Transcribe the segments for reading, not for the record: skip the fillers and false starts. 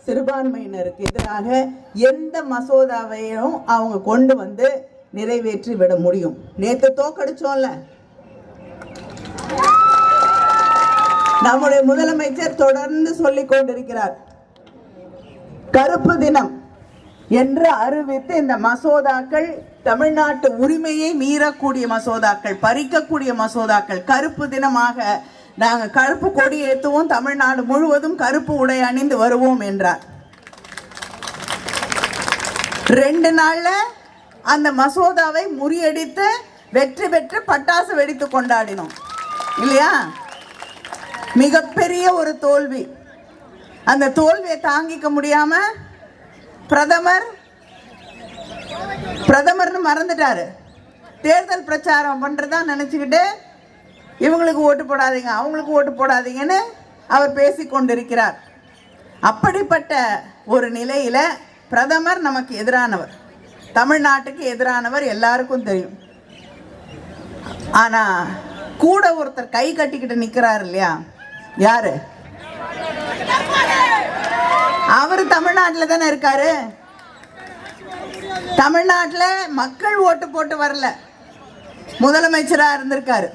சிறுபான்மையினருக்கு எதிராக எந்த மசோதாவையும் அவங்க கொண்டு வந்து நிறைவேற்றி விட முடியும். நேத்து தோக்கடிச்சோம்ல, நம்முடைய முதலமைச்சர் தொடர்ந்து சொல்லிக் கொண்டிருக்கிறார். கருப்பு தினம் என்று அறிவித்து இந்த மசோதாக்கள் தமிழ்நாட்டு உரிமையை மீறக்கூடிய மசோதாக்கள், பறிக்கக்கூடிய மசோதாக்கள். கருப்பு தினமாக நாங்கள் கருப்பு கொடி ஏற்றுவோம், தமிழ்நாடு முழுவதும் கருப்பு உடை அணிந்து வருவோம் என்றார். 2 நாள்ல அந்த மசோதாவை முறியடித்து வெற்றி பெற்று பட்டாசு வெடித்து கொண்டாடினோம் இல்லையா? மிகப்பெரிய ஒரு தோல்வி. அந்த தோல்வியை தாங்கிக்க முடியாம பிரதமர்னு மறந்துட்டாரு. தேர்தல் பிரச்சாரம் பண்றதா நினைச்சுக்கிட்டு இவங்களுக்கு ஓட்டு போடாதீங்க, அவங்களுக்கு ஓட்டு போடாதீங்கன்னு அவர் பேசிக்கொண்டிருக்கிறார். அப்படிப்பட்ட ஒரு நிலையில பிரதமர் நமக்கு எதிரானவர், தமிழ்நாட்டுக்கு எதிரானவர், எல்லாருக்கும் தெரியும். ஆனா கூட ஒருத்தர் கை கட்டிக்கிட்டு நிக்கிறார் இல்லையா? யாரு? அவர் தமிழ்நாட்டில் தானே இருக்காரு. தமிழ்நாட்டில் மக்கள் ஓட்டு போட்டு வரல, முதலமைச்சரா இருந்திருக்காரு.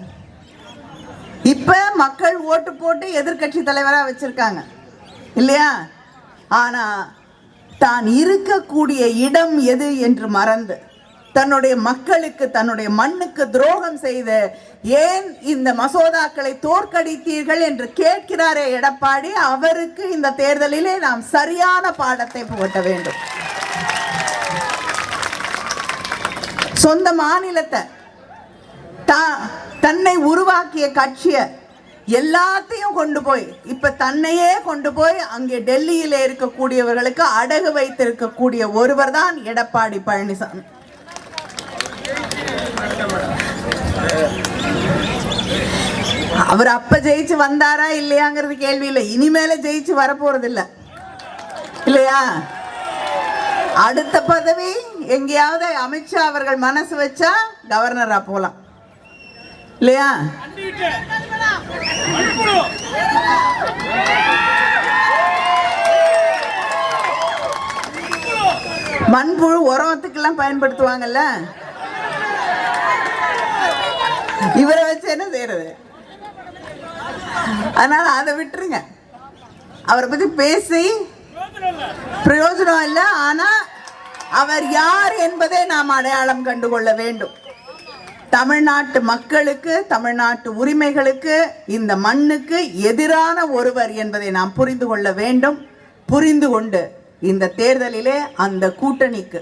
இப்ப மக்கள் ஓட்டு போட்டு எதிர்கட்சி தலைவரா வச்சிருக்காங்க இல்லையா? ஆனா தான் இருக்கக்கூடிய இடம் எது என்று மறந்து தன்னுடைய மக்களுக்கு, தன்னுடைய மண்ணுக்கு துரோகம் செய்து ஏன் இந்த மசோதாக்களை தோற்கடித்தீர்கள் என்று கேட்கிறாரே எடப்பாடி, அவருக்கு இந்த தேர்தலிலே நாம் சரியான பாடத்தை புகட்ட வேண்டும். சொந்த மாநிலத்தை, தன்னை உருவாக்கிய கட்சிய எல்லாத்தையும் கொண்டு போய் இப்ப தன்னையே கொண்டு போய் அங்கே டெல்லியில இருக்கக்கூடியவர்களுக்கு அடகு வைத்திருக்கக்கூடிய ஒருவர் தான் எடப்பாடி பழனிசாமி. அவர் அப்ப ஜெயிச்சு வந்தாரா இல்லையாங்கிறது கேள்வி இல்லை, இனிமேல ஜெயிச்சு வரப்போறது இல்லை இல்லையா? அடுத்த பதவி எங்கேயாவது அமித்ஷா அவர்கள் மனசு வச்சா கவர்னரா போலாம் இல்லையா? மண்புழு உரத்துக்கெல்லாம் பயன்படுத்துவாங்கல்ல, இவரை வச்சு என்ன செய்யறது? அதனால அதை விட்டுருங்க, அவரை பத்தி பேசி பிரயோஜனம் இல்லை. ஆனா அவர் யார் என்பதை நாம் அடையாளம் கண்டுகொள்ள வேண்டும். தமிழ்நாட்டு மக்களுக்கு, தமிழ்நாட்டு உரிமைகளுக்கு, இந்த மண்ணுக்கு எதிரான ஒருவர் என்பதை நாம் புரிந்து கொள்ள வேண்டும். புரிந்து கொண்டு இந்த தேர்தலிலே அந்த கூட்டணிக்கு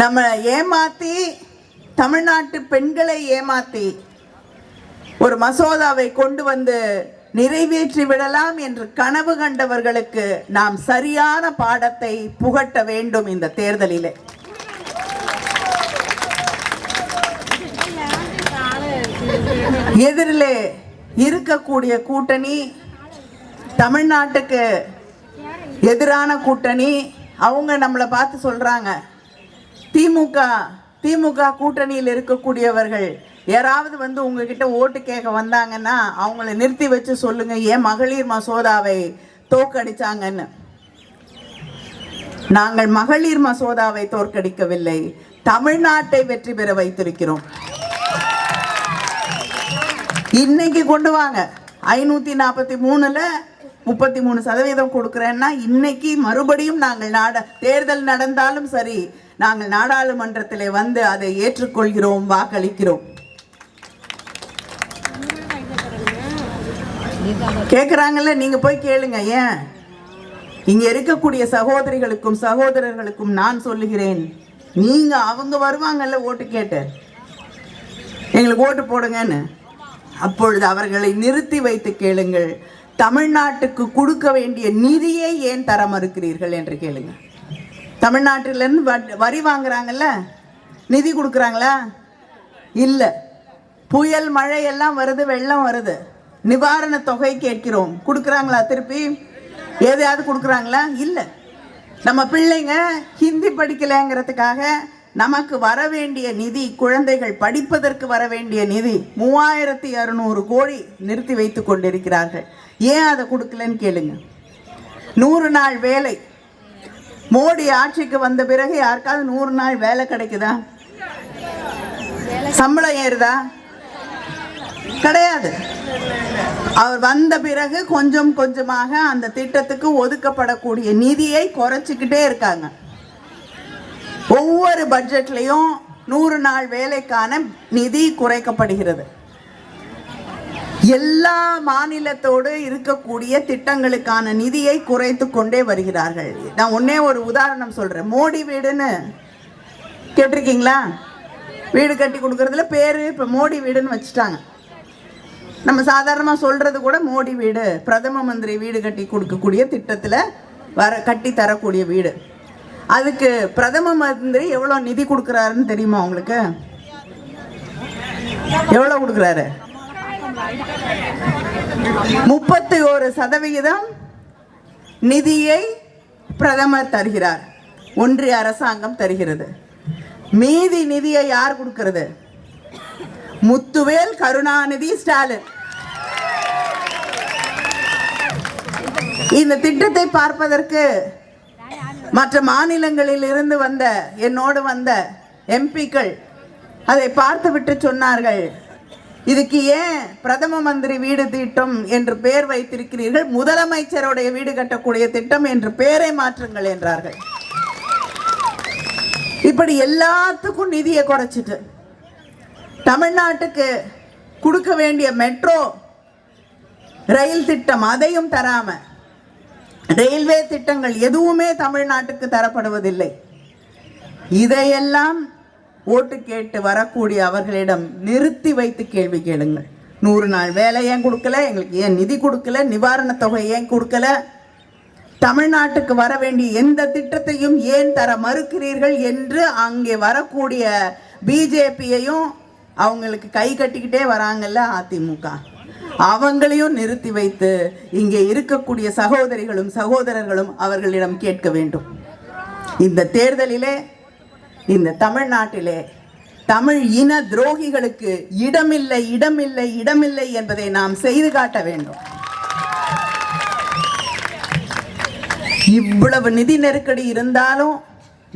நம்ம ஏமாத்தி, தமிழ்நாட்டு பெண்களை ஏமாத்தி ஒரு மசோதாவை கொண்டு வந்து நிறைவேற்றி விடலாம் என்று கனவு கண்டவர்களுக்கு நாம் சரியான பாடத்தை புகட்ட வேண்டும் இந்த தேர்தலிலே. எதிரிலே இருக்கக்கூடிய கூட்டணி தமிழ்நாட்டுக்கு எதிரான கூட்டணி. அவங்க நம்மளை பார்த்து சொல்றாங்க, திமுக கூட்டணியில் இருக்கக்கூடியவர்கள் யாராவது வந்து உங்ககிட்ட ஓட்டு கேட்க வந்தாங்கன்னா அவங்கள நிறுத்தி வச்சு சொல்லுங்க ஏன் மகளிர் மசோதாவை தோற்கடிச்சாங்கன்னு. நாங்கள் மகளிர் மசோதாவை தோற்கடிக்கவில்லை, தமிழ்நாட்டை வெற்றி பெற வைத்திருக்கிறோம். இன்னைக்கு கொண்டு வாங்க, 543ல 33% கொடுக்கிறேன்னா இன்னைக்கு மறுபடியும் நாங்கள் தேர்தல் நடந்தாலும் சரி, நாங்கள் நாடாளுமன்றத்திலே வந்து அதை ஏற்றுக்கொள்கிறோம், வாக்களிக்கிறோம். கேட்குறாங்கல்ல, நீங்க போய் கேளுங்க. ஏன் இங்க இருக்கக்கூடிய சகோதரிகளுக்கும் சகோதரர்களுக்கும் நான் சொல்லுகிறேன், நீங்க அவங்க வருவாங்கல்ல ஓட்டு கேட்டு எங்களுக்கு ஓட்டு போடுங்கன்னு, அப்பொழுது அவர்களை நிறுத்தி வைத்து கேளுங்கள், தமிழ்நாட்டுக்கு கொடுக்க வேண்டிய நிதியை ஏன் தர மறுக்கிறீர்கள் என்று கேளுங்க. தமிழ்நாட்டிலிருந்து வரி வாங்குறாங்கல்ல, நிதி கொடுக்குறாங்களா? இல்லை. புயல் மழை எல்லாம் வருது, வெள்ளம் வருது, நிவாரண தொகை கேட்கிறோம், கொடுக்குறாங்களா? திருப்பி எதையாவது கொடுக்குறாங்களா? இல்லை. நம்ம பிள்ளைங்க ஹிந்தி படிக்கலைங்கிறதுக்காக நமக்கு வர வேண்டிய நிதி, குழந்தைகள் படிப்பதற்கு வர வேண்டிய நிதி 3600 கோடி நிறுத்தி வைத்து கொண்டிருக்கிறார்கள். ஏன் அதை கொடுக்கலன்னு கேளுங்க. 100 நாள் வேலை. மோடி ஆட்சிக்கு வந்த பிறகு யாருக்காவது 100 நாள் வேலை கிடைக்குதா? சம்பளம் ஏறுதா? கிடையாது. அவர் வந்த பிறகு கொஞ்சம் கொஞ்சமாக அந்த திட்டத்துக்கு ஒதுக்கப்படக்கூடிய நிதியை குறைச்சிக்கிட்டே இருக்காங்க. ஒவ்வொரு பட்ஜெட்லையும் 100 நாள் வேலைக்கான நிதி குறைக்கப்படுகிறது. எல்லா மாநிலத்தோடு இருக்கக்கூடிய திட்டங்களுக்கான நிதியை குறைத்து கொண்டே வருகிறார்கள். நான் ஒன்னே ஒரு உதாரணம் சொல்றேன். மோடி வீடுன்னு கேட்டிருக்கீங்களா? வீடு கட்டி கொடுக்கறதுல பேரு இப்ப மோடி வீடுன்னு வச்சுட்டாங்க. நம்ம சாதாரணமாக சொல்றது கூட மோடி வீடு, பிரதம மந்திரி வீடு கட்டி கொடுக்கக்கூடிய திட்டத்தில் கட்டி தரக்கூடிய வீடு. அதுக்கு பிரதம மந்திரி எவ்வளோ நிதி கொடுக்குறாருன்னு தெரியுமா உங்களுக்கு? எவ்வளோ கொடுக்குறாரு? 31% நிதியை பிரதமர் தருகிறார், ஒன்றிய அரசாங்கம் தருகிறது. மீதி நிதியை யார் கொடுக்கிறது? முத்துவேல் கருணாநிதி ஸ்டாலின். இந்த திட்டத்தை பார்ப்பதற்கு மற்ற மாநிலங்களில் இருந்து என்னோடு வந்த எம்பிக்கள் அதை பார்த்துவிட்டு சொன்னார்கள், இதுக்கு ஏன் பிரதம மந்திரி வீடு திட்டம் என்று பெயர் வைத்திருக்கிறீர்கள்? முதலமைச்சருடைய வீடு கட்டக்கூடிய திட்டம் என்று பெயரை மாற்றுங்கள் என்றார்கள். இப்படி எல்லாத்துக்கும் நிதியை குறைச்சிட்டு தமிழ்நாட்டுக்கு கொடுக்க வேண்டிய மெட்ரோ ரயில் திட்டம் அதையும் தராம, ரயில்வே திட்டங்கள் எதுவுமே தமிழ்நாட்டுக்கு தரப்படுவதில்லை. இதையெல்லாம் ஓட்டு கேட்டு வரக்கூடிய அவர்களிடம் நிறுத்தி வைத்து கேள்வி கேளுங்கள். 100 நாள் வேலை ஏன் கொடுக்கல? எங்களுக்கு ஏன் நிதி கொடுக்கல? நிவாரணத் தொகை ஏன் கொடுக்கல? தமிழ்நாட்டுக்கு வர வேண்டிய எந்த திட்டத்தையும் ஏன் தர மறுக்கிறீர்கள் என்று அங்கே வரக்கூடிய பிஜேபியையும் அவங்களுக்கு கை கட்டிக்கிட்டே வராங்கல்ல அதிமுக, அவங்களையும் நிறுத்தி வைத்து இங்கே இருக்கக்கூடிய சகோதரிகளும் சகோதரர்களும் அவர்களிடம் கேட்க வேண்டும். இந்த தேர்தலிலே இந்த தமிழ்நாட்டிலே தமிழ் இன துரோகிகளுக்கு இடமில்லை, இடமில்லை, இடமில்லை என்பதை நாம் செய்து காட்ட வேண்டும். இவ்வளவு நிதி நெருக்கடி இருந்தாலும்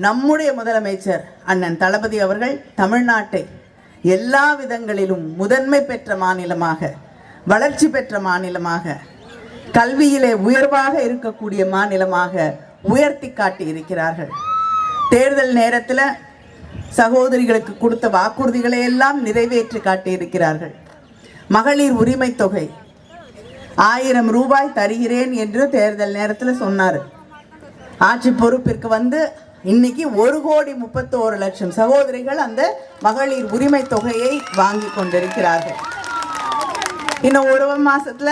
நம்முடைய முதலமைச்சர் அண்ணன் தளபதி அவர்கள் தமிழ்நாட்டை எல்லா விதங்களிலும் முதன்மை பெற்ற மாநிலமாக, வளர்ச்சி பெற்ற மாநிலமாக, கல்வியிலே உயர்வாக இருக்கக்கூடிய மாநிலமாக உயர்த்தி காட்டி இருக்கிறார்கள். தேர்தல் நேரத்தில் சகோதரிகளுக்கு கொடுத்த வாக்குறுதிகளை எல்லாம் நிறைவேற்றி காட்டி இருக்கிறார்கள். மகளிர் உரிமை தொகை 1000 ரூபாய் தருகிறேன் என்று தேர்தல் நேரத்தில் சொன்னார். ஆட்சி பொறுப்பிற்கு வந்து இன்னைக்கு 1,31,00,000 சகோதரிகள் அந்த மகளிர் உரிமை தொகையை வாங்கி கொண்டிருக்கிறார்கள். இன்னும் ஒரு மாசத்துல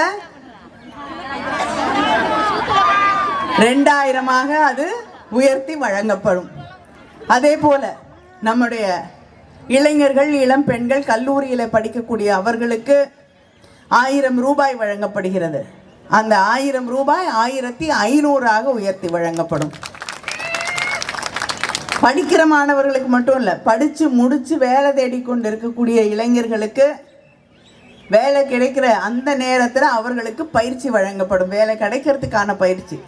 2000 அது உயர்த்தி வழங்கப்படும். அதே போல நம்முடைய இளைஞர்கள், இளம் பெண்கள் கல்லூரியில் படிக்கக்கூடிய அவர்களுக்கு 1000 ரூபாய் வழங்கப்படுகிறது. அந்த 1000 ரூபாய் 1500 உயர்த்தி வழங்கப்படும். படிக்கிற மாணவர்களுக்கு மட்டும் இல்லை, படித்து முடித்து வேலை தேடிக்கொண்டு இருக்கக்கூடிய இளைஞர்களுக்கு வேலை கிடைக்கிற அந்த நேரத்தில் அவர்களுக்கு பயிற்சி வழங்கப்படும். வேலை கிடைக்கிறதுக்கான பயிற்சி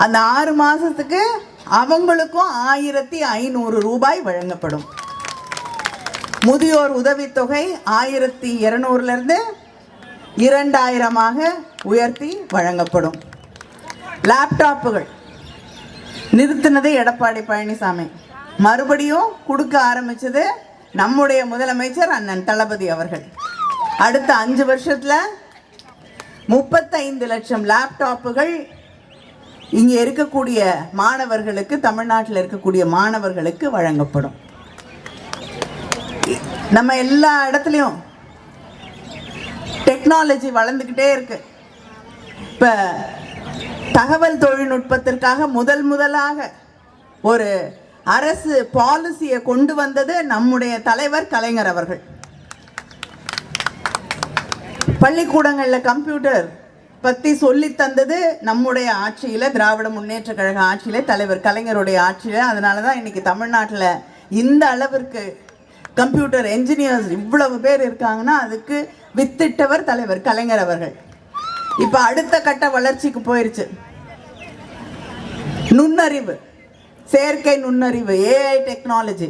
அந்த 6 மாதத்துக்கு அவங்களுக்கும் 1500 ரூபாய் வழங்கப்படும். முதியோர் உதவித்தொகை 1200 2000 உயர்த்தி வழங்கப்படும். லேப்டாப்புகள் நிறுத்தினது எடப்பாடி பழனிசாமி, மறுபடியும் கொடுக்க ஆரம்பிச்சது நம்முடைய முதலமைச்சர் அண்ணன் தளபதி அவர்கள். அடுத்த 5 வருஷத்துல 35 லட்சம் லேப்டாப்புகள் இங்கே இருக்கக்கூடிய மாணவர்களுக்கு, தமிழ்நாட்டில் இருக்கக்கூடிய மாணவர்களுக்கு வழங்கப்படும். நம்ம எல்லா இடத்துலையும் டெக்னாலஜி வளர்ந்துக்கிட்டே இருக்கு. இப்போ தகவல் தொழில்நுட்பத்திற்காக முதலாக ஒரு அரசு பாலிசியை கொண்டு வந்தது நம்முடைய தலைவர் கலைஞர் அவர்கள். பள்ளிக்கூடங்களில் கம்ப்யூட்டர் பற்றி சொல்லி தந்தது நம்முடைய ஆட்சியில், திராவிட முன்னேற்ற கழக ஆட்சியில், தலைவர் கலைஞருடைய ஆட்சியில். அதனால தான் இன்னைக்கு தமிழ்நாட்டில் இந்த அளவிற்கு கம்ப்யூட்டர் என்ஜினியர்ஸ் இவ்வளவு பேர் இருக்காங்கன்னா அதுக்கு வித்திட்டவர் தலைவர் கலைஞர் அவர்கள். இப்போ அடுத்த கட்ட வளர்ச்சிக்கு போயிருச்சு. நுண்ணறிவு, செயற்கை நுண்ணறிவு, ஏஐ டெக்னாலஜி.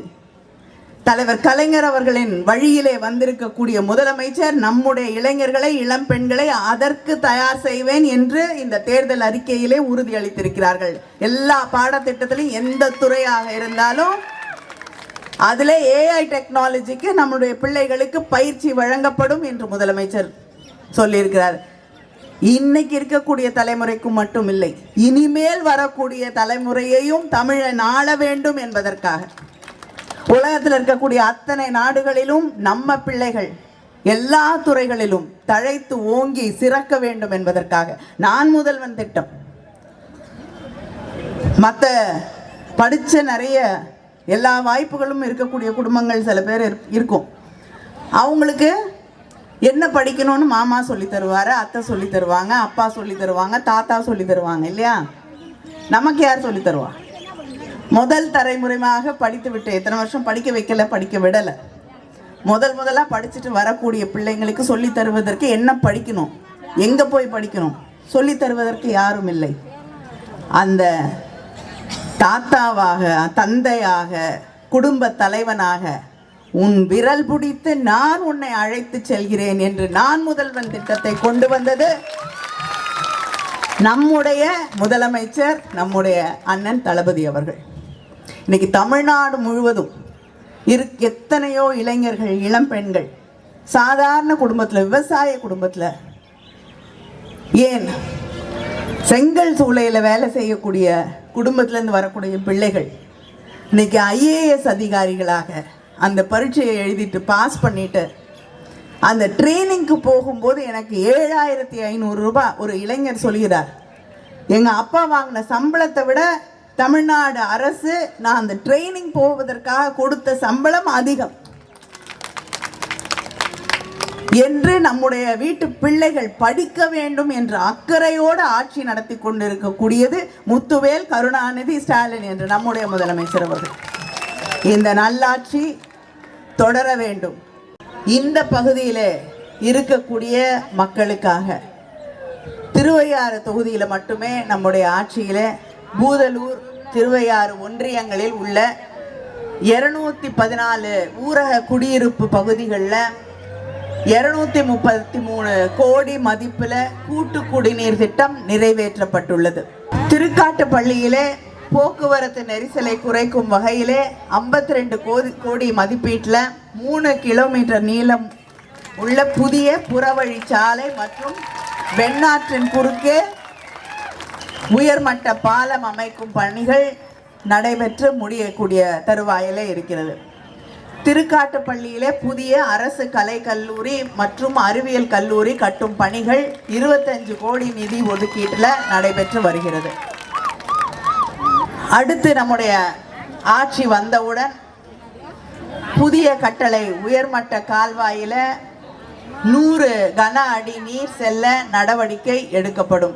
தலைவர் கலைஞர் அவர்களின் வழியிலே வந்திருக்கக்கூடிய முதலமைச்சர் நம்முடைய இளைஞர்களை, இளம் பெண்களை அதற்கு தயார் செய்வேன் என்று இந்த தேர்தல் அறிக்கையிலே உறுதியளித்திருக்கிறார்கள். எல்லா பாடத்திட்டத்திலும் எந்த துறையாக இருந்தாலும் அதில் ஏஐ டெக்னாலஜிக்கு நம்முடைய பிள்ளைகளுக்கு பயிற்சி வழங்கப்படும் என்று முதலமைச்சர் சொல்லியிருக்கிறார். இன்னைக்கு இருக்கக்கூடிய தலைமுறைக்கு மட்டும் இல்லை, இனிமேல் வரக்கூடிய தலைமுறையையும் தமிழன் ஆள வேண்டும் என்பதற்காக உலகத்தில் இருக்கக்கூடிய அத்தனை நாடுகளிலும் நம்ம பிள்ளைகள் எல்லா துறைகளிலும் தழைத்து ஓங்கி சிறக்க வேண்டும் என்பதற்காக நான் முதல்வன் திட்டம். மற்ற படிச்ச நிறைய எல்லா வாய்ப்புகளும் இருக்கக்கூடிய குடும்பங்கள் சில பேர் இருக்கும். அவங்களுக்கு என்ன படிக்கணும்னு மாமா சொல்லி தருவார், அத்தை சொல்லி தருவாங்க, அப்பா சொல்லி தருவாங்க, தாத்தா சொல்லி தருவாங்க இல்லையா? நமக்கு யார் சொல்லி தருவா? முதல் தலைமுறையாக படித்து விட்டு எத்தனை வருஷம் படிக்க வைக்கல, படிக்க விடலை. முதலாக படிச்சுட்டு வரக்கூடிய பிள்ளைங்களுக்கு சொல்லி தருவதற்கு என்ன படிக்கணும், எங்கே போய் படிக்கணும் சொல்லி தருவதற்கு யாரும் இல்லை. அந்த தாத்தாவாக, தந்தையாக, குடும்ப தலைவனாக உன் விரல் பிடித்து நான் உன்னை அழைத்து செல்கிறேன் என்று நான் முதல்வன் திட்டத்தை கொண்டு வந்தது நம்முடைய முதலமைச்சர், நம்முடைய அண்ணன் தளபதி அவர்கள். இன்னைக்கு தமிழ்நாடு முழுவதும் எத்தனையோ இளைஞர்கள், இளம் பெண்கள், சாதாரண குடும்பத்தில், விவசாய குடும்பத்தில், ஏன் செங்கல் சூளையில் வேலை செய்யக்கூடிய குடும்பத்திலேருந்து வரக்கூடிய பிள்ளைகள் இன்னைக்கு ஐஏஎஸ் அதிகாரிகளாக அந்த பரீட்சையை எழுதிட்டு பாஸ் பண்ணிட்டு அந்த ட்ரைனிங்க்கு போகும்போது எனக்கு 7500 ரூபாய் ஒரு இளைஞர் சொல்கிறார். எங்கள் அப்பா வாங்கின சம்பளத்தை விட தமிழ்நாடு அரசு நான் அந்த ட்ரைனிங் போவதற்காக கொடுத்த சம்பளம் அதிகம் என்று நம்முடைய வீட்டு பிள்ளைகள் படிக்க வேண்டும் என்ற அக்கறையோடு ஆட்சி நடத்தி கொண்டிருக்கக்கூடியது முத்துவேல் கருணாநிதி ஸ்டாலின் என்று நம்முடைய முதலமைச்சர் அவர்கள். இந்த நல்லாட்சி தொடர வேண்டும். இந்த பகுதியில் இருக்கக்கூடிய மக்களுக்காக திருவையாறு தொகுதியில் மட்டுமே நம்முடைய ஆட்சியில் பூதலூர், திருவையாறு ஒன்றியங்களில் உள்ள 214 ஊரக குடியிருப்பு பகுதிகளில் 233 கோடி மதிப்பில் கூட்டு குடிநீர் திட்டம் நிறைவேற்றப்பட்டுள்ளது. திருக்காட்டுப்பள்ளியிலே போக்குவரத்து நெரிசலை குறைக்கும் வகையிலே 52 கோடி மதிப்பீட்டில் 3 கிலோமீட்டர் நீளம் உள்ள புதிய புறவழிச்சாலை மற்றும் வெண்ணாற்றின் குறுக்கே உயர்மட்ட பாலம் அமைக்கும் பணிகள் நடைபெற்று முடியக்கூடிய தருவாயிலே இருக்கிறது. திருக்காட்டுப்பள்ளியிலே புதிய அரசு கலை கல்லூரி மற்றும் அறிவியல் கல்லூரி கட்டும் பணிகள் 25 கோடி நிதி ஒதுக்கீட்டில் நடைபெற்று வருகிறது. அடுத்து நம்முடைய ஆட்சி வந்தவுடன் புதிய கட்டளை உயர்மட்ட கால்வாயில 100 கன அடி நீர் செல்ல நடவடிக்கை எடுக்கப்படும்.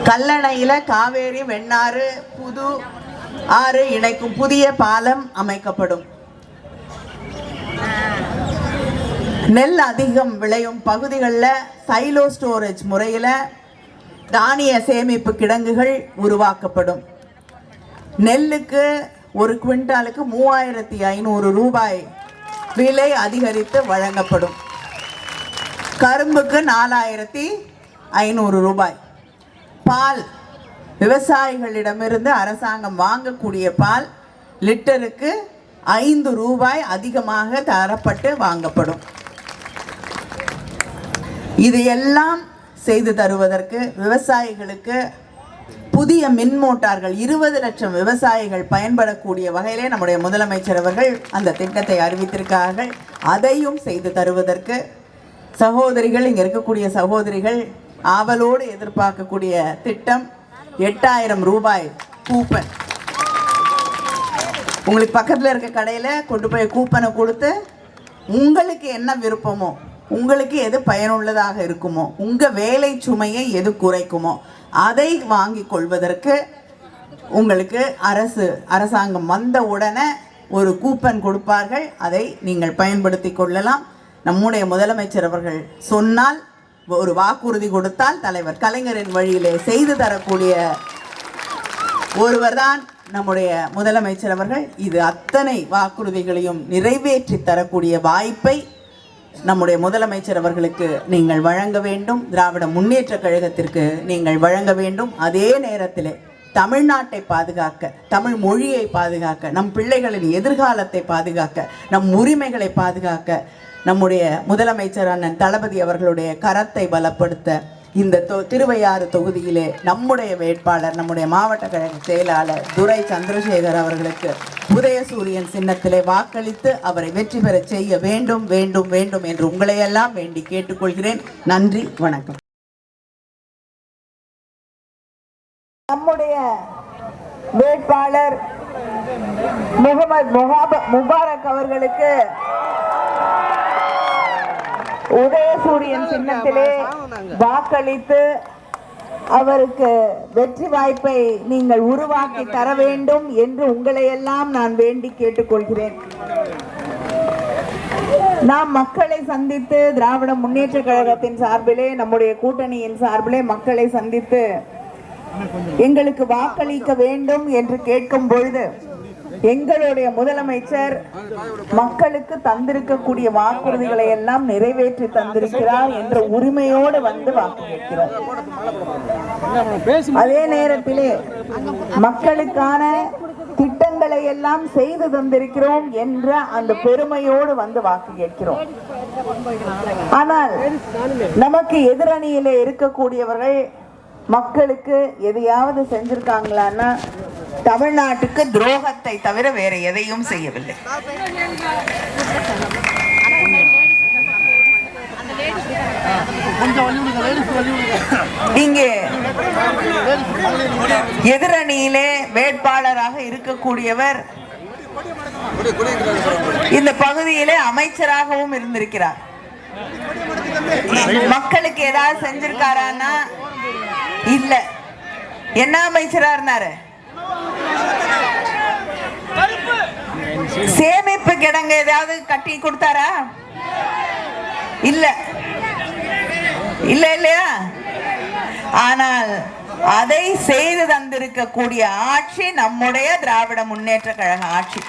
கல்லணையில காவேரி வெண்ணாறு புது ஆறு இணைக்கும் புதிய பாலம் அமைக்கப்படும். நெல் அதிகம் விளையும் பகுதிகளில் சைலோ ஸ்டோரேஜ் முறையில் தானிய சேமிப்பு கிடங்குகள் உருவாக்கப்படும். நெல்லுக்கு ஒரு குவிண்டாலுக்கு 3500 ரூபாய் விலை அதிகரித்து வழங்கப்படும். கரும்புக்கு 4500 ரூபாய். பால் விவசாயிகளிடமிருந்து அரசாங்கம் வாங்கக்கூடிய பால் லிட்டருக்கு 5 ரூபாய் அதிகமாக தரப்பட்டு வாங்கப்படும். இது எல்லாம் செய்து தருவதற்கு விவசாயிகளுக்கு புதிய மின் மோட்டார்கள் 20 லட்சம் விவசாயிகள் பயன்படக்கூடிய வகையிலே நம்முடைய முதலமைச்சர் அவர்கள் அந்த திட்டத்தை அறிவித்திருக்கிறார்கள். அதையும் செய்து தருவதற்கு சகோதரிகள், இங்கே இருக்கக்கூடிய சகோதரிகள் ஆவலோடு எதிர்பார்க்கக்கூடிய திட்டம் 8000 ரூபாய் கூப்பன். உங்களுக்கு பக்கத்தில் இருக்க கடையில் கொண்டு போய் கூப்பனை கொடுத்து உங்களுக்கு என்ன விருப்பமோ, உங்களுக்கு எது பயனுள்ளதாக இருக்குமோ, உங்கள் வேலை சுமையை எது குறைக்குமோ அதை வாங்கி கொள்வதற்கு உங்களுக்கு அரசாங்கம் வந்த உடனே ஒரு கூப்பன் கொடுப்பார்கள். அதை நீங்கள் பயன்படுத்தி கொள்ளலாம். நம்முடைய முதலமைச்சர் அவர்கள் சொன்னால், ஒரு வாக்குறுதி கொடுத்தால் தலைவர் கலைஞரின் வழியிலே செய்து தரக்கூடிய ஒருவர்தான் நம்முடைய முதலமைச்சர் அவர்கள். இது அத்தனை வாக்குறுதிகளையும் நிறைவேற்றி தரக்கூடிய வாய்ப்பை நம்முடைய முதலமைச்சர் அவர்களுக்கு நீங்கள் வழங்க வேண்டும். திராவிட முன்னேற்ற கழகத்திற்கு நீங்கள் வழங்க வேண்டும். அதே நேரத்தில் தமிழ்நாட்டை பாதுகாக்க, தமிழ் மொழியை பாதுகாக்க, நம் பிள்ளைகளின் எதிர்காலத்தை பாதுகாக்க, நம் உரிமைகளை பாதுகாக்க நம்முடைய முதலமைச்சர் அண்ணன் தளபதி அவர்களுடைய கரத்தை பலப்படுத்த இந்த திருவையாறு தொகுதியிலே நம்முடைய வேட்பாளர், நம்முடைய மாவட்ட கழக செயலாளர் துரை சந்திரசேகர் அவர்களுக்கு உதயசூரியன் சின்னத்திலே வாக்களித்து அவரை வெற்றி பெற செய்ய வேண்டும் வேண்டும் வேண்டும் என்று உங்களையெல்லாம் வேண்டி கேட்டுக்கொள்கிறேன். நன்றி, வணக்கம். நம்முடைய வேட்பாளர் முகமது முபாரக் அவர்களுக்கு உதயசூரியன் சின்னத்திலே வாக்களித்து அவருக்கு வெற்றி வாய்ப்பை நீங்கள் உருவாக்கி தர வேண்டும் என்று உங்களையெல்லாம் நான் வேண்டி கேட்டுக்கொள்கிறேன். நாம் மக்களை சந்தித்து, திராவிட முன்னேற்ற கழகத்தின் சார்பிலே, நம்முடைய கூட்டணியின் சார்பிலே மக்களை சந்தித்து எங்களுக்கு வாக்களிக்க வேண்டும் என்று கேட்கும் பொழுது எங்களுடைய முதலமைச்சர் மக்களுக்கு தந்திருக்கக்கூடிய வாக்குறுதிகளை எல்லாம் நிறைவேற்றி தந்திருக்கிறார் என்ற உரிமையோடு வந்து வாக்கு கேட்கிறார். அதே நேரத்திலே மக்களுக்கான திட்டங்களை எல்லாம் செய்து தந்திருக்கிறோம் என்ற அந்த பெருமையோடு வந்து வாக்கு கேட்கிறோம். ஆனால் நமக்கு எதிரணியிலே இருக்கக்கூடியவர்கள் மக்களுக்கு எதையாவது செஞ்சிருக்காங்களான்னா தமிழ்நாட்டுக்கு துரோகத்தை தவிர வேற எதையும் செய்யவில்லை. இங்கே எதிரணியிலே வேட்பாளராக இருக்கக்கூடியவர் இந்த பகுதியிலே அமைச்சராகவும் இருந்திருக்கிறார். மக்களுக்கு ஏதாவது செஞ்சிருக்காரான்னா இல்ல. என்ன அமைச்சரா இருந்தாரு? சேமிப்பு கிடங்கு ஏதாவது கட்டி கொடுத்தாரா? இல்ல இல்ல இல்லையா? ஆனால் அதை செய்து தந்திருக்கக்கூடிய ஆட்சி நம்முடைய திராவிட முன்னேற்ற கழக ஆட்சி.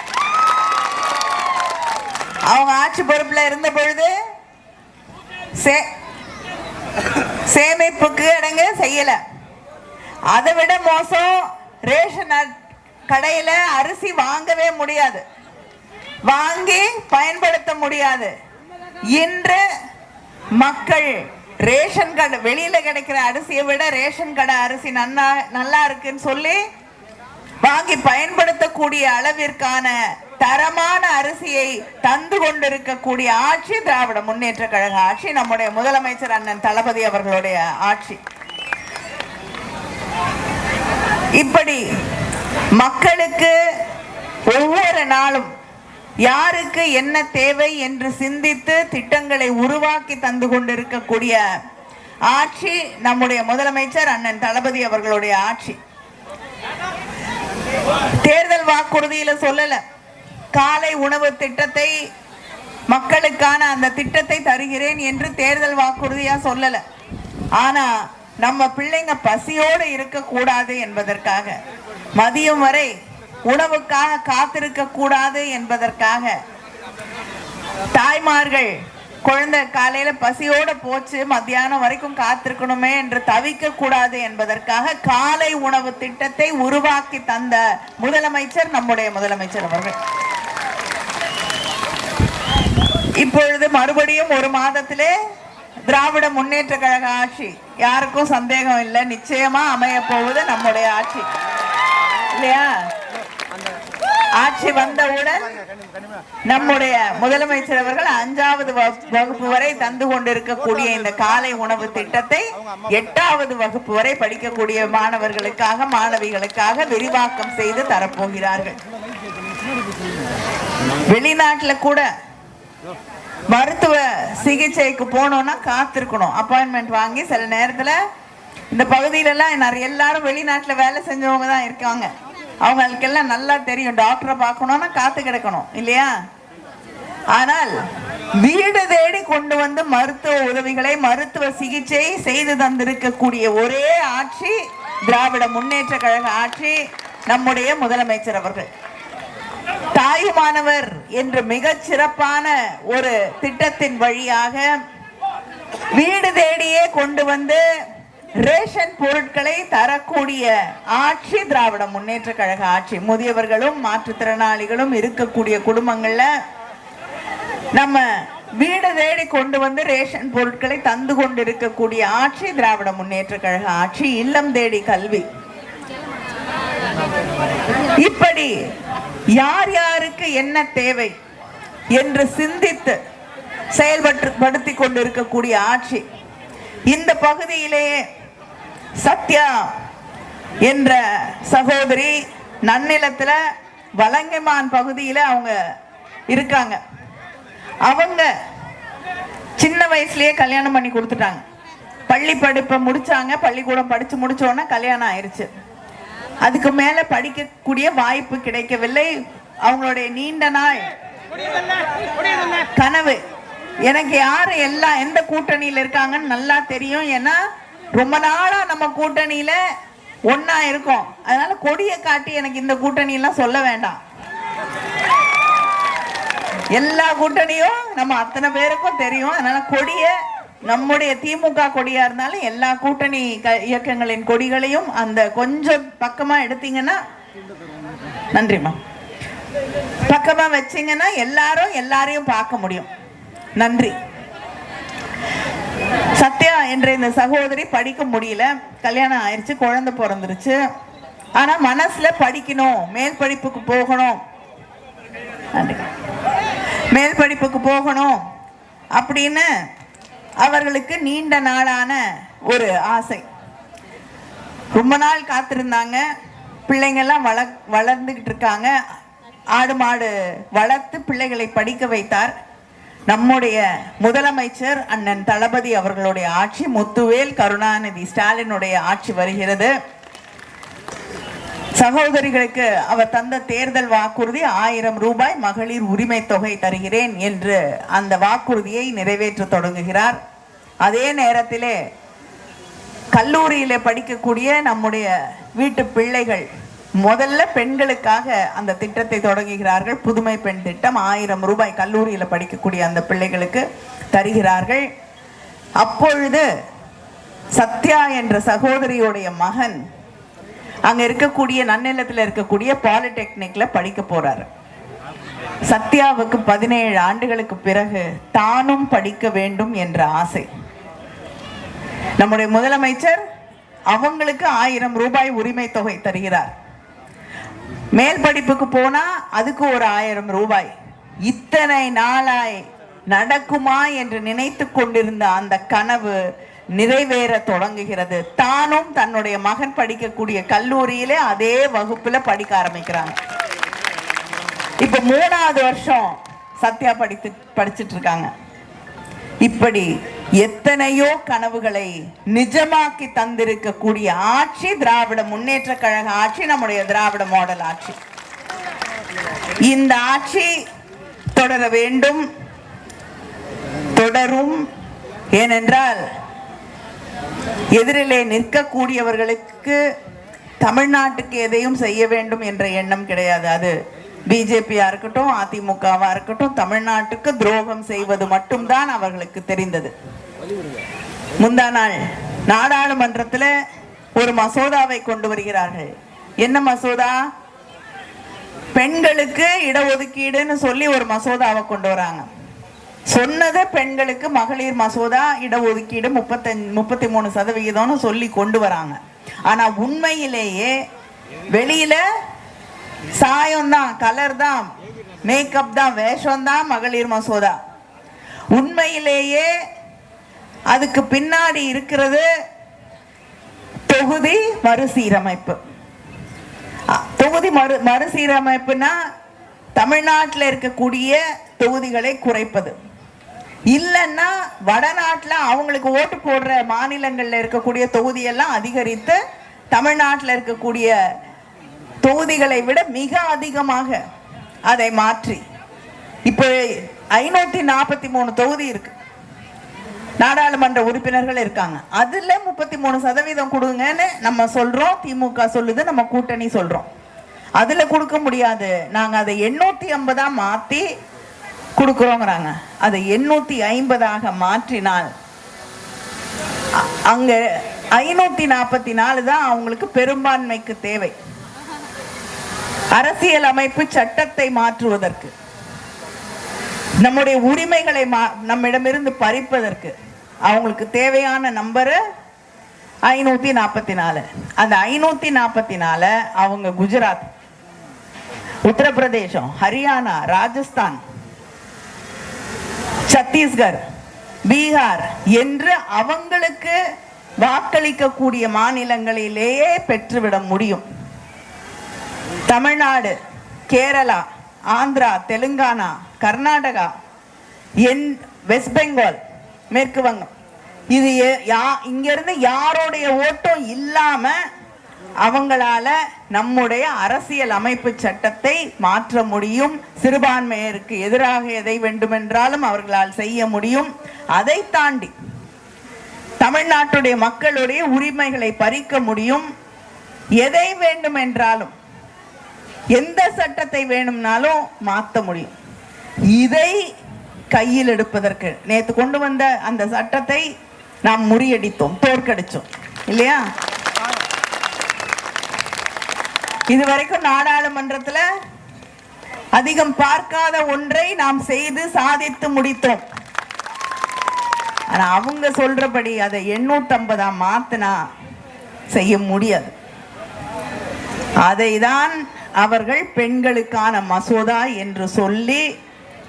அவங்க ஆட்சி பொறுப்புல இருந்த பொழுது சேமிப்புக்கு இடங்க செய்யல. அதை விட மோசம், ரேஷன் கடையில அரிசி வாங்கவே முடியாது, வாங்கி பயன்படுத்த முடியாது. இன்று மக்கள் ரேஷன் கடை, வெளியில கிடைக்கிற அரிசியை விட ரேஷன் கடை அரிசி நல்லா இருக்குன்னு சொல்லி வாங்கி பயன்படுத்தக்கூடிய அளவிற்கான தரமான அரிசியை தந்து கொண்டிருக்கக்கூடிய ஆட்சி திராவிட முன்னேற்ற கழக ஆட்சி, நம்முடைய முதலமைச்சர் அண்ணன் தளபதி அவர்களுடைய ஆட்சி. இப்படி மக்களுக்கு ஒவ்வொரு நாளும் யாருக்கு என்ன தேவை என்று சிந்தித்து திட்டங்களை உருவாக்கி தந்து கொண்டிருக்கக்கூடிய ஆட்சி நம்முடைய முதலமைச்சர் அண்ணன் தளபதி அவர்களுடைய ஆட்சி. தேர்தல் வாக்குறுதியில சொல்லல, காலை உணவு திட்டத்தை, மக்களுக்கான அந்த திட்டத்தை தருகிறேன் என்று தேர்தல் வாக்குறுதியா சொல்லல. ஆனா நம்ம பிள்ளைங்க பசியோடு இருக்க கூடாது என்பதற்காக, மதியம் வரை உணவுக்காக காத்திருக்க கூடாது என்பதற்காக, தாய்மார்கள் குழந்தை காலையில பசியோட போச்சு மத்தியானம் வரைக்கும் காத்திருக்கணுமே என்று தவிக்க கூடாது என்பதற்காக காலை உணவு திட்டத்தை உருவாக்கி தந்த முதலமைச்சர் நம்முடைய முதலமைச்சர் அவர்கள். இப்பொழுது மறுபடியும் ஒரு மாதத்திலே திராவிட முன்னேற்ற கழக ஆட்சி, யாருக்கும் சந்தேகம் இல்லை, நிச்சயமா அமைய போவது நம்முடைய ஆட்சி இல்லையா? ஆட்சி வந்தவுடன் நம்முடைய முதலமைச்சர் அவர்கள் 5வது வகுப்பு வரை தந்து கொண்டிருக்கக்கூடிய இந்த காலை உணவு திட்டத்தை 8வது வகுப்பு வரை படிக்கக்கூடிய மாணவர்களுக்காக, மாணவிகளுக்காக விரிவாக்கம் செய்து தரப்போகிறார்கள். வெளிநாட்டுல கூட மருத்துவ சிகிச்சைக்கு போனோம்னா காத்திருக்கணும், அப்பாயின்மெண்ட் வாங்கி. சில நேரத்துல இந்த பகுதியிலலாம் நிறைய எல்லாரும் வெளிநாட்டுல வேலை செஞ்சவங்க தான் இருக்காங்க. அவங்களுக்கெல்லாம் நல்லா தெரியும், டாக்டரை பார்க்கணும்னா காத்து கிடக்கணும் இல்லையா? ஆனால் வீடு தேடி கொண்டு வந்து மருத்துவ உதவிகளை, மருத்துவ சிகிச்சை செய்து தந்திருக்கக்கூடிய ஒரே ஆட்சி திராவிட முன்னேற்ற கழக ஆட்சி, நம்முடைய முதலமைச்சர் அவர்கள். தாயுமானவர் என்ற மிக சிறப்பான ஒரு திட்டத்தின் வழியாக வீடு தேடியே கொண்டு வந்து ரேஷன் பொருட்களை தரக்கூடிய ஆட்சி திராவிட முன்னேற்ற கழக ஆட்சி. முதியவர்களும் மாற்றுத்திறனாளிகளும் இருக்கக்கூடிய குடும்பங்கள்ல நம்ம வீடு தேடி கொண்டு வந்து ரேஷன் பொருட்களை தந்து கொண்டிருக்கக்கூடிய ஆட்சி திராவிட முன்னேற்ற கழக ஆட்சி. இல்லம் தேடி கல்வி, இப்படி யார் யாருக்கு என்ன தேவை என்று சிந்தித்து செயல்படுத்தி கொண்டிருக்கக்கூடிய ஆட்சி. இந்த பகுதியிலேயே சத்யா என்ற சகோதரி நன்னிலத்துல வலங்கைமான் பகுதியில அவங்க இருக்காங்க. அவங்க சின்ன வயசுலயே கல்யாணம் பண்ணி கொடுத்துட்டாங்க. பள்ளி படிப்பை முடிச்சாங்க, பள்ளிக்கூடம் படிச்சு முடிச்சோன்னா கல்யாணம் ஆயிடுச்சு. அதுக்கு மேல படிக்கக்கூடிய வாய்ப்பு கிடைக்கவில்லை. அவங்களுடைய நீண்ட நாள் கனவு, எனக்கு யாரு எல்லாம் எந்த கூட்டணியில இருக்காங்கன்னு நல்லா தெரியும். ஏன்னா ரொம்ப நாளா நம்ம கூட்டணியில ஒன்னா இருக்கோம். அதனால கொடியை காட்டி எனக்கு இந்த கூட்டணி எல்லாம் சொல்ல வேண்டாம். எல்லா கூட்டணியும் நம்ம அத்தனை பேருக்கும் தெரியும். அதனால கொடிய நம்முடைய திமுக கொடியா இருந்தாலும் எல்லா கூட்டணி இயக்கங்களின் கொடிகளையும் அந்த கொஞ்சம் பக்கமா எடுத்தீங்கன்னா, நன்றிமா, பக்கமா வச்சீங்கன்னா எல்லாரும் எல்லாரையும் பார்க்க முடியும். நன்றி. சத்யா என்ற இந்த சகோதரி படிக்க முடியல, கல்யாணம் ஆயிடுச்சு, குழந்தை பிறந்துருச்சு. ஆனா மனசுல படிக்கணும், மேல் படிப்புக்கு போகணும், மேல் படிப்புக்கு போகணும் அப்படின்னு அவர்களுக்கு நீண்ட நாளான ஒரு ஆசை. ரொம்ப நாள் காத்திருந்தாங்க. பிள்ளைங்கள்லாம் வளர்ந்துகிட்டு இருக்காங்க. ஆடு மாடு வளர்த்து பிள்ளைகளை படிக்க வைத்தார் நம்முடைய முதலமைச்சர் அண்ணன் தளபதி அவர்களுடைய ஆட்சி. முத்துவேல் கருணாநிதி ஸ்டாலினுடைய ஆட்சி வருகிறது. சகோதரிகளுக்கு அவர் தந்த தேர்தல் வாக்குறுதி 1000 ரூபாய் மகளிர் உரிமை தொகை தருகிறேன் என்று அந்த வாக்குறுதியை நிறைவேற்ற தொடங்குகிறார். அதே நேரத்திலே கல்லூரியில படிக்கக்கூடிய நம்முடைய வீட்டு பிள்ளைகள் முதல்ல பெண்களுக்காக அந்த திட்டத்தை தொடங்குகிறார்கள். புதுமை பெண் திட்டம் 1000 ரூபாய் கல்லூரியில படிக்கக்கூடிய அந்த பிள்ளைகளுக்கு தருகிறார்கள். அப்பொழுது சத்யா என்ற சகோதரியுடைய மகன் அங்க இருக்கக்கூடிய நன்னிலத்தில் இருக்கக்கூடிய பாலிடெக்னிக்ல படிக்க போறாரு. சத்யாவுக்கு 17 ஆண்டுகளுக்கு பிறகு தானும் படிக்க வேண்டும் என்ற ஆசை. நம்முடைய முதலமைச்சர் அவங்களுக்கு 1000 ரூபாய் உரிமை தொகை தருகிறார். மேல் படிப்புக்கு போனா அதுக்கு ஒரு 1000 ரூபாய். இத்தனை நாளாய் நடக்குமா என்று நினைத்து கொண்டிருந்த அந்த கனவு நிறைவேற தொடங்குகிறது. தானும் தன்னுடைய மகன் படிக்கக்கூடிய கல்லூரியிலே அதே வகுப்புல படிக்க ஆரம்பிக்கிறாங்க. இப்ப 3வது வருஷம் சத்யா படிச்சிட்டு இருக்காங்க. இப்படி எத்தனையோ கனவுகளை நிஜமாக்கி தந்திருக்கக்கூடிய ஆட்சி திராவிட முன்னேற்ற கழக ஆட்சி, நம்முடைய திராவிட மாடல் ஆட்சி. இந்த ஆட்சி தொடர வேண்டும், தொடரும். ஏனென்றால் எதிரிலே நிற்கக்கூடியவர்களுக்கு தமிழ்நாட்டுக்கு எதையும் செய்ய வேண்டும் என்ற எண்ணம் கிடையாது. அது பிஜேபியா இருக்கட்டும், அதிமுகவா இருக்கட்டும், தமிழ்நாட்டுக்கு துரோகம் செய்வது மட்டும்தான் அவர்களுக்கு தெரிந்தது. முந்தா நாள் நாடாளுமன்றத்தில் ஒரு மசோதாவை கொண்டு வருகிறார்கள். என்ன மசோதா? பெண்களுக்கு இடஒதுக்கீடுன்னு சொல்லி ஒரு மசோதாவை கொண்டு வராங்க. சொன்னது பெண்களுக்கு மகளிர் மசோதா இடஒதுக்கீடு 33% சொல்லி கொண்டு வராங்க. ஆனா உண்மையிலேயே வெளியில சாயம் தான், கலர் தான், மேக்கப் தான், வேஷம் தான் மகளிர் மசோதா. உண்மையிலேயே அதுக்கு பின்னாடி இருக்கிறது தொகுதி மறுசீரமைப்பு. தொகுதி மறுசீரமைப்புனா தமிழ்நாட்டில் இருக்கக்கூடிய தொகுதிகளை குறைப்பது. இல்லைன்னா வடநாட்டில் அவங்களுக்கு ஓட்டு போடுற மாநிலங்களில் இருக்கக்கூடிய தொகுதியெல்லாம் அதிகரித்து தமிழ்நாட்டில் இருக்கக்கூடிய தொகுதிகளை விட மிக அதிகமாக அதை மாற்றி இப்போ 543 தொகுதி இருக்கு, நாடாளுமன்ற உறுப்பினர்கள் இருக்காங்க. அதுல 33% கொடுங்கன்னு நம்ம சொல்றோம், திமுக சொல்லுது, நம்ம கூட்டணி சொல்றோம். அதுல கொடுக்க முடியாது, நாங்க அதை 850 மாத்தி கொடுக்குறோங்கிறாங்க. அதை 850 மாற்றினால் அங்க 544 தான் அவங்களுக்கு பெரும்பான்மைக்கு தேவை. அரசியல் அமைப்பு சட்டத்தை மாற்றுவதற்கு, நம்முடைய உரிமைகளை நம்மிடமிருந்து பறிப்பதற்கு அவங்களுக்கு தேவையான நம்பரு 544. அந்த 544 அவங்க குஜராத், உத்தரப்பிரதேசம், ஹரியானா, ராஜஸ்தான், சத்தீஸ்கர், பீகார் என்று அவங்களுக்கு வாக்களிக்கக்கூடிய மாநிலங்களிலேயே பெற்றுவிட முடியும். தமிழ்நாடு, கேரளா, ஆந்திரா, தெலுங்கானா, கர்நாடகா, வெஸ்ட் பெங்கால், மேற்கு வங்கம், இது இங்கிருந்து யாருடைய ஓட்டும் இல்லாம அவங்களால நம்முடைய அரசியல் அமைப்பு சட்டத்தை மாற்ற முடியும். சிறுபான்மையருக்கு எதிராக எதை வேண்டுமென்றாலும் அவர்களால் செய்ய முடியும். அதை தாண்டி தமிழ்நாட்டுடைய மக்களுடைய உரிமைகளை பறிக்க முடியும். எதை வேண்டும் என்றாலும், எந்த சட்டத்தை வேணும்னாலும் மாற்ற முடியும். இதை கையில் எடுப்பதற்கு நேற்று கொண்டு வந்த அந்த சட்டத்தை நாம் முறியடித்தோம், தோற்கடிச்சோம் இல்லையா? இதுவரைக்கும் நாடாளுமன்றத்தில் அதிகம் பார்க்காத ஒன்றை நாம் செய்து சாதித்து முடித்தோம். ஆனா அவங்க சொல்றபடி அதை 850 மாத்தினா செய்ய முடியாது. அதைதான் அவர்கள் பெண்களுக்கான மசோதா என்று சொல்லி,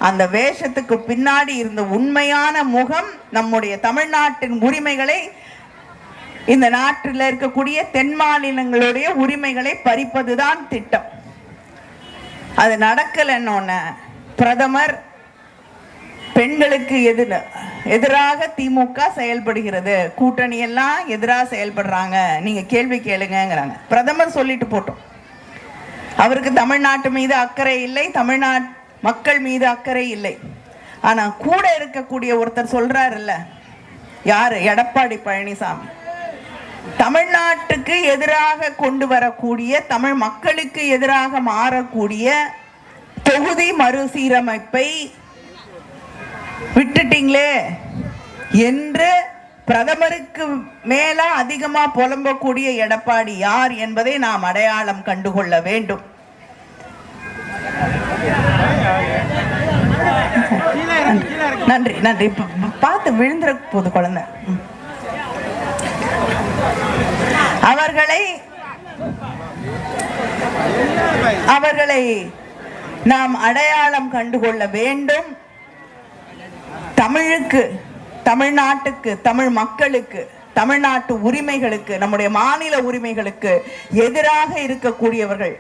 அந்த வேஷத்துக்கு பின்னாடி இருந்த உண்மையான முகம் நம்முடைய தமிழ்நாட்டின் உரிமைகளை, இந்த நாட்டில் இருக்கக்கூடிய தென் மாநிலங்களுடைய உரிமைகளை பறிப்பதுதான் திட்டம். அது நடக்கலன்னு பிரதமர் பெண்களுக்கு எதிராக திமுக செயல்படுகிறது, கூட்டணி எல்லாம் எதிராக செயல்படுறாங்க, நீங்க கேள்வி கேளுங்கிறாங்க. பிரதமர் சொல்லிட்டு போட்டோம், அவருக்கு தமிழ்நாட்டு மீது அக்கறை இல்லை, தமிழ்நாட்டு மக்கள் மீது அக்கறை இல்லை. ஆனா கூட இருக்கக்கூடிய ஒருத்தர் சொல்றாருல்ல, யாரு? எடப்பாடி பழனிசாமி. தமிழ்நாட்டுக்கு எதிராக கொண்டு வரக்கூடிய, தமிழ் மக்களுக்கு எதிராக மாறக்கூடிய தொகுதி மறுசீரமைப்பை விட்டுட்டீங்களே என்று பிரதமருக்கு மேல அதிகமா புலம்பக்கூடிய எடப்பாடி யார் என்பதை நாம் அடையாளம் கண்டுகொள்ள வேண்டும். நன்றி நன்றி. பார்த்து விழுந்துற போது குழந்தை. அவர்களை நாம் அடையாளம் கண்டுகொள்ள வேண்டும். தமிழுக்கு, தமிழ்நாட்டுக்கு, தமிழ் மக்களுக்கு, தமிழ்நாட்டு உரிமைகளுக்கு, நம்முடைய மாநில உரிமைகளுக்கு எதிராக இருக்கக்கூடியவர்கள்,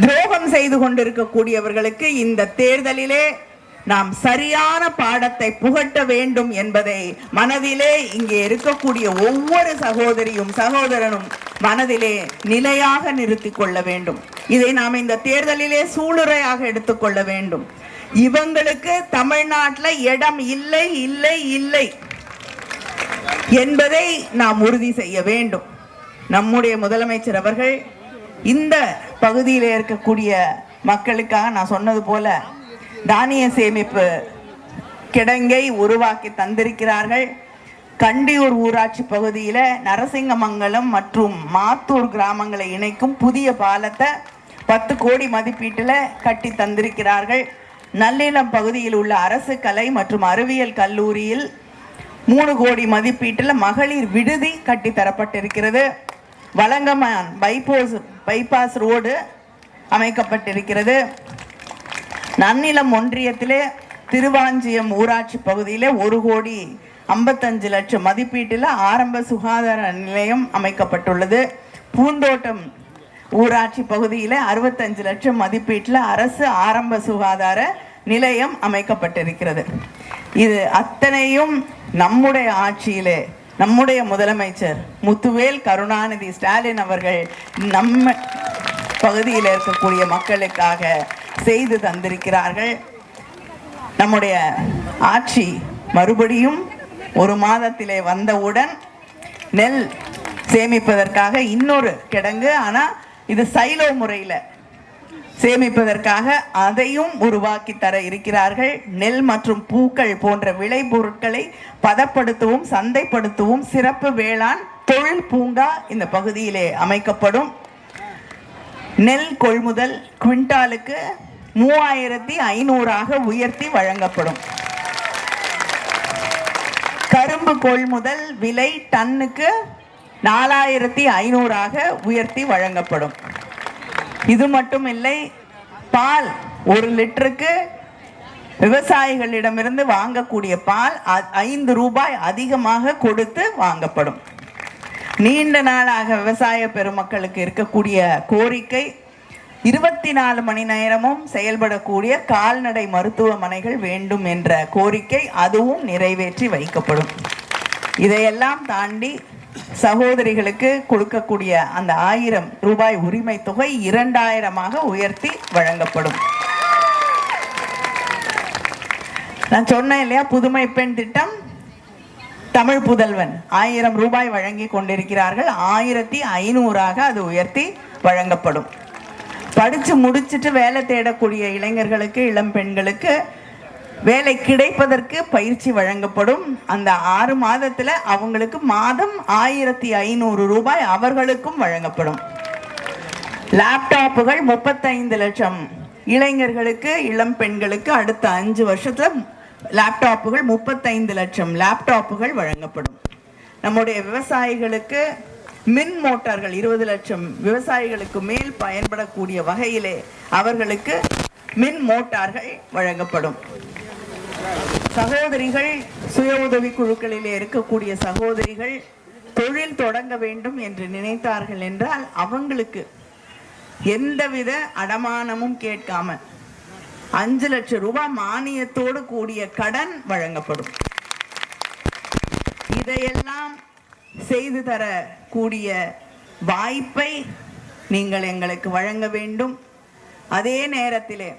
துரோகம் செய்து கொண்டிருக்கக்கூடியவர்களுக்கு இந்த தேர்தலிலே நாம் சரியான பாடத்தை புகட்ட வேண்டும் என்பதை மனதிலே இங்கே இருக்கக்கூடிய ஒவ்வொரு சகோதரியும் சகோதரனும் மனதிலே நிலையாக நிறுத்திக் கொள்ள வேண்டும். இதை நாம் இந்த தேர்தலிலே சூளுரையாக எடுத்துக்கொள்ள வேண்டும். இவங்களுக்கு தமிழ்நாட்டில் இடம் இல்லை இல்லை இல்லை என்பதை நாம் உறுதி செய்ய வேண்டும். நம்முடைய முதலமைச்சர் அவர்கள் இந்த பகுதியில் இருக்கக்கூடிய மக்களுக்காக நான் சொன்னது போல தானிய சேமிப்பு கிடங்கை உருவாக்கி தந்திருக்கிறார்கள். கண்டியூர் ஊராட்சி பகுதியில் நரசிங்கமங்கலம் மற்றும் மாத்தூர் கிராமங்களை இணைக்கும் புதிய பாலத்தை 10 கோடி மதிப்பீட்டில் கட்டி தந்திருக்கிறார்கள். நல்லிலம் பகுதியில் உள்ள அரசு கலை மற்றும் அறிவியல் கல்லூரியில் 3 கோடி மதிப்பீட்டில் மகளிர் விடுதி கட்டி தரப்பட்டிருக்கிறது. வலங்கமான் பைபாஸ் ரோடு அமைக்கப்பட்டிருக்கிறது. நன்னிலம் ஒன்றியத்திலே திருவாஞ்சியம் ஊராட்சி பகுதியில் 1,55,00,000 மதிப்பீட்டில் ஆரம்ப சுகாதார நிலையம் அமைக்கப்பட்டுள்ளது. பூந்தோட்டம் ஊராட்சி பகுதியில் 65 லட்சம் மதிப்பீட்டில் அரசு ஆரம்ப சுகாதார நிலையம் அமைக்கப்பட்டிருக்கிறது. இது அத்தனையும் நம்முடைய ஆட்சியிலே நம்முடைய முதலமைச்சர் முத்துவேல் கருணாநிதி ஸ்டாலின் அவர்கள் நம்ம பகுதியில் இருக்கக்கூடிய மக்களுக்காக செய்து தந்திருக்கிறார்கள். நம்முடைய ஆட்சி மறுபடியும் 1 மாதத்திலே வந்தவுடன் நெல் சேமிப்பதற்காக இன்னொரு கிடங்கு, ஆனால் இது சைலோ முறையில் சேமிப்பதற்காக அதையும் உருவாக்கி தர இருக்கிறார்கள். நெல் மற்றும் பூக்கள் போன்ற விளைபொருட்களை பதப்படுத்தவும் சந்தைப்படுத்தவும் சிறப்பு வேளாண் தொழில் பூங்கா இந்த பகுதியிலே அமைக்கப்படும். நெல் கொள்முதல் குவிண்டாலுக்கு 3500 உயர்த்தி வழங்கப்படும். கரும்பு கொள்முதல் விலை டன்னுக்கு 4500 உயர்த்தி வழங்கப்படும். இது மட்டும் இல்லை, பால் 1 லிட்டருக்கு விவசாயிகளிடமிருந்து வாங்கக்கூடிய பால் 5 ரூபாய் அதிகமாக கொடுத்து வாங்கப்படும். நீண்ட நாளாக விவசாய பெருமக்களுக்கு இருக்கக்கூடிய கோரிக்கை 24 மணி நேரமும் செயல்படக்கூடிய கால்நடை மருத்துவமனைகள் வேண்டும் என்ற கோரிக்கை, அதுவும் நிறைவேற்றி வைக்கப்படும். இதையெல்லாம் தாண்டி சகோதரிகளுக்கு கொடுக்கக்கூடிய அந்த 1000 ரூபாய் உரிமை தொகை 2000 உயர்த்தி வழங்கப்படும். நான் சொன்னேன் இல்லையா, புதுமை பெண் திட்டம், தமிழ் புதல்வன் 1000 ரூபாய் வழங்கி கொண்டிருக்கிறார்கள். 1500 அது உயர்த்தி வழங்கப்படும். படிச்சு முடிச்சுட்டு வேலை தேடக்கூடிய இளைஞர்களுக்கு, இளம் பெண்களுக்கு வேலை கிடைப்பதற்கு பயிற்சி வழங்கப்படும். அந்த 6 மாதத்துல அவங்களுக்கு மாதம் 1500 ரூபாய் அவர்களுக்கும் வழங்கப்படும். லேப்டாப்புகள் 35 லட்சம் இளைஞர்களுக்கு, இளம் பெண்களுக்கு அடுத்த 5 வருஷத்துல லேப்டாப்புகள் 35 லட்சம் லேப்டாப்புகள் வழங்கப்படும். நம்முடைய விவசாயிகளுக்கு மின் மோட்டார்கள் 20 லட்சம் விவசாயிகளுக்கு மேல் பயன்படக்கூடிய வகையிலே அவர்களுக்கு மின் மோட்டார்கள் வழங்கப்படும். சகோதரிகள், சுய உதவி குழுக்களிலே இருக்கக்கூடிய சகோதரிகள் தொழில் தொடங்க வேண்டும் என்று நினைத்தார்கள் என்றால் அவங்களுக்கு எந்தவித அடமானமும் கேட்காம 5 லட்சம் ரூபாய் மானியத்தோடு கூடிய கடன் வழங்கப்படும். இதையெல்லாம் செய்து தரக்கூடிய வாய்ப்பை நீங்கள் எங்களுக்கு வழங்க வேண்டும். அதே நேரத்திலே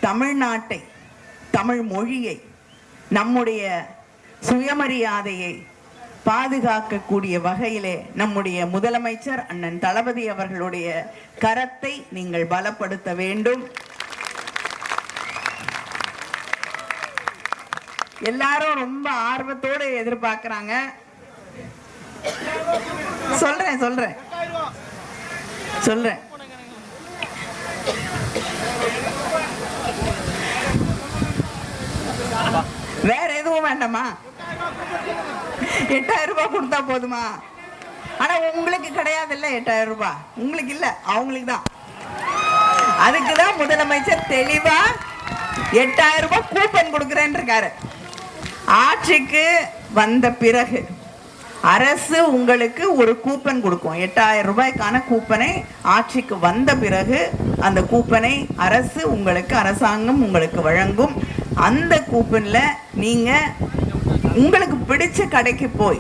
தமிழ்நாட்டை, தமிழ் மொழியை, நம்முடைய சுயமரியாதையை பாதுகாக்கக்கூடிய வகையிலே நம்முடைய முதலமைச்சர் அண்ணன் தளபதி அவர்களுடைய கரத்தை நீங்கள் பலப்படுத்த வேண்டும். எல்லாரும் ரொம்ப ஆர்வத்தோடு எதிர்பார்க்கிறாங்க. சொல்றேன் வேற எதுவும் வேண்டாமா? 8000 ரூபாய் கொடுத்தா போதுமா? ஆனா உங்களுக்கு கிடையாது இல்ல 8000 ரூபாய், உங்களுக்கு இல்ல, அவங்களுக்கு தான். அதுக்குதான் முதலமைச்சர் தெளிவா 8000 ரூபாய் கூப்பன் கொடுக்கிறேன்னு இருக்காரு. ஆட்சிக்கு வந்த பிறகு அரசு உங்களுக்கு ஒரு கூப்பன் கொடுக்கும். 8000 ரூபாய்க்கான கூப்பனை ஆட்சிக்கு வந்த பிறகு அந்த கூப்பனை அரசு உங்களுக்கு, அரசாங்கம் உங்களுக்கு வழங்கும். அந்த கூப்பன்ல நீங்க உங்களுக்கு பிடிச்ச கடைக்கு போய்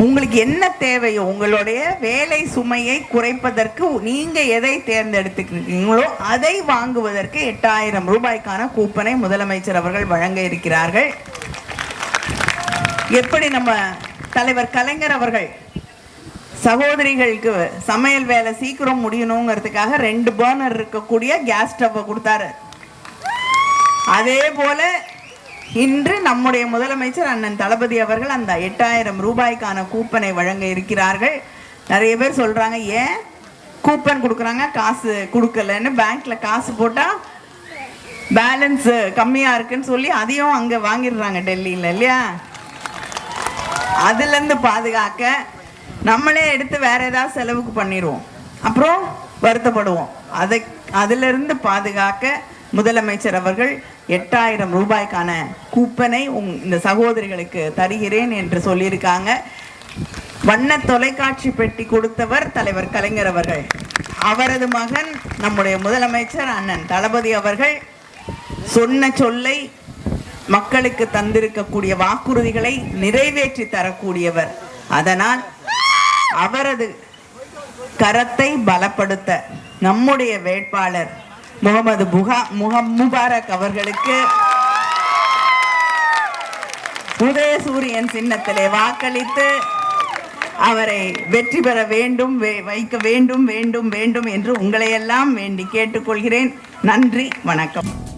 உங்களுக்கு என்ன தேவையோ, உங்களுடைய வேலை சுமையை குறைப்பதற்கு நீங்க எதை தேர்ந்தெடுத்துக்கிறீங்களோ அதை வாங்குவதற்கு 8000 ரூபாய்க்கான கூப்பனை முதலமைச்சர் அவர்கள் வழங்க இருக்கிறார்கள். எப்படி நம்ம தலைவர் கலைஞர் அவர்கள் சகோதரிகளுக்கு சமையல் வேலை சீக்கிரம் முடியணுங்கிறதுக்காக 2 பர்னர் இருக்கக்கூடிய கேஸ் ஸ்டவ் கொடுத்தாரு. அதே போல இன்று நம்முடைய முதலமைச்சர் அண்ணன் தளபதி அவர்கள் அந்த 8000 ரூபாய்க்கான கூப்பனை வழங்க இருக்கிறார்கள். நிறைய பேர் சொல்றாங்க, ஏன் கூப்பன் கொடுக்குறாங்க காசு கொடுக்கலன்னு, பேங்க்ல காசு போட்டா பேலன்ஸ் கம்மியா இருக்குன்னு சொல்லி அதையும் அங்க வாங்கிடுறாங்க டெல்லியில இல்லையா? அதுல இருந்து பாதுகாக்க நம்மளே எடுத்து வேற ஏதாவது செலவுக்கு பண்ணிடுவோம், அப்புறம் வருத்தப்படுவோம். அதுல இருந்து பாதுகாக்க முதலமைச்சர் அவர்கள் 8000 ரூபாய்க்கான கூப்பனை இந்த சகோதரிகளுக்கு தருகிறேன் என்று சொல்லியிருக்காங்க. வண்ண தொலைக்காட்சி பெட்டி கொடுத்தவர் தலைவர் கலைஞர் அவர்கள். அவரது மகன் நம்முடைய முதலமைச்சர் அண்ணன் தளபதி அவர்கள் சொன்ன சொல்லை, மக்களுக்கு தந்திருக்கக்கூடிய வாக்குறுதிகளை நிறைவேற்றி தரக்கூடியவர். அதனால் அவரது கரத்தை பலப்படுத்த நம்முடைய வேட்பாளர் முகமது முபாரக் அவர்களுக்கு உதயசூரியன் சின்னத்திலே வாக்களித்து அவரை வெற்றி பெற வேண்டும், வைக்க வேண்டும் வேண்டும் வேண்டும் என்று உங்களையெல்லாம் வேண்டி கேட்டுக்கொள்கிறேன். நன்றி, வணக்கம்.